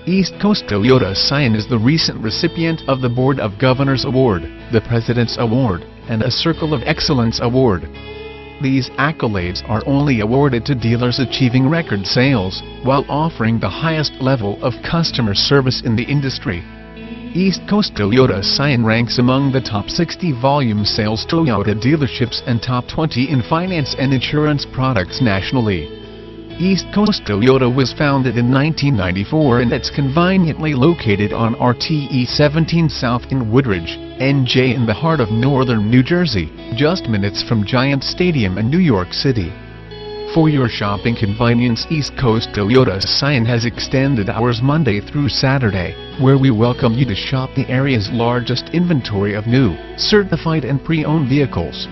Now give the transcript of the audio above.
East Coast Toyota Scion is the recent recipient of the Board of Governors Award, the President's Award, and a Circle of Excellence Award. These accolades are only awarded to dealers achieving record sales, while offering the highest level of customer service in the industry. East Coast Toyota Scion ranks among the top 60 volume sales Toyota dealerships and top 20 in finance and insurance products nationally. East Coast Toyota was founded in 1994 and it's conveniently located on RTE 17 South in Woodridge, NJ, in the heart of northern New Jersey, just minutes from Giant Stadium in New York City. For your shopping convenience, East Coast Toyota Scion has extended hours Monday through Saturday, where we welcome you to shop the area's largest inventory of new, certified and pre-owned vehicles.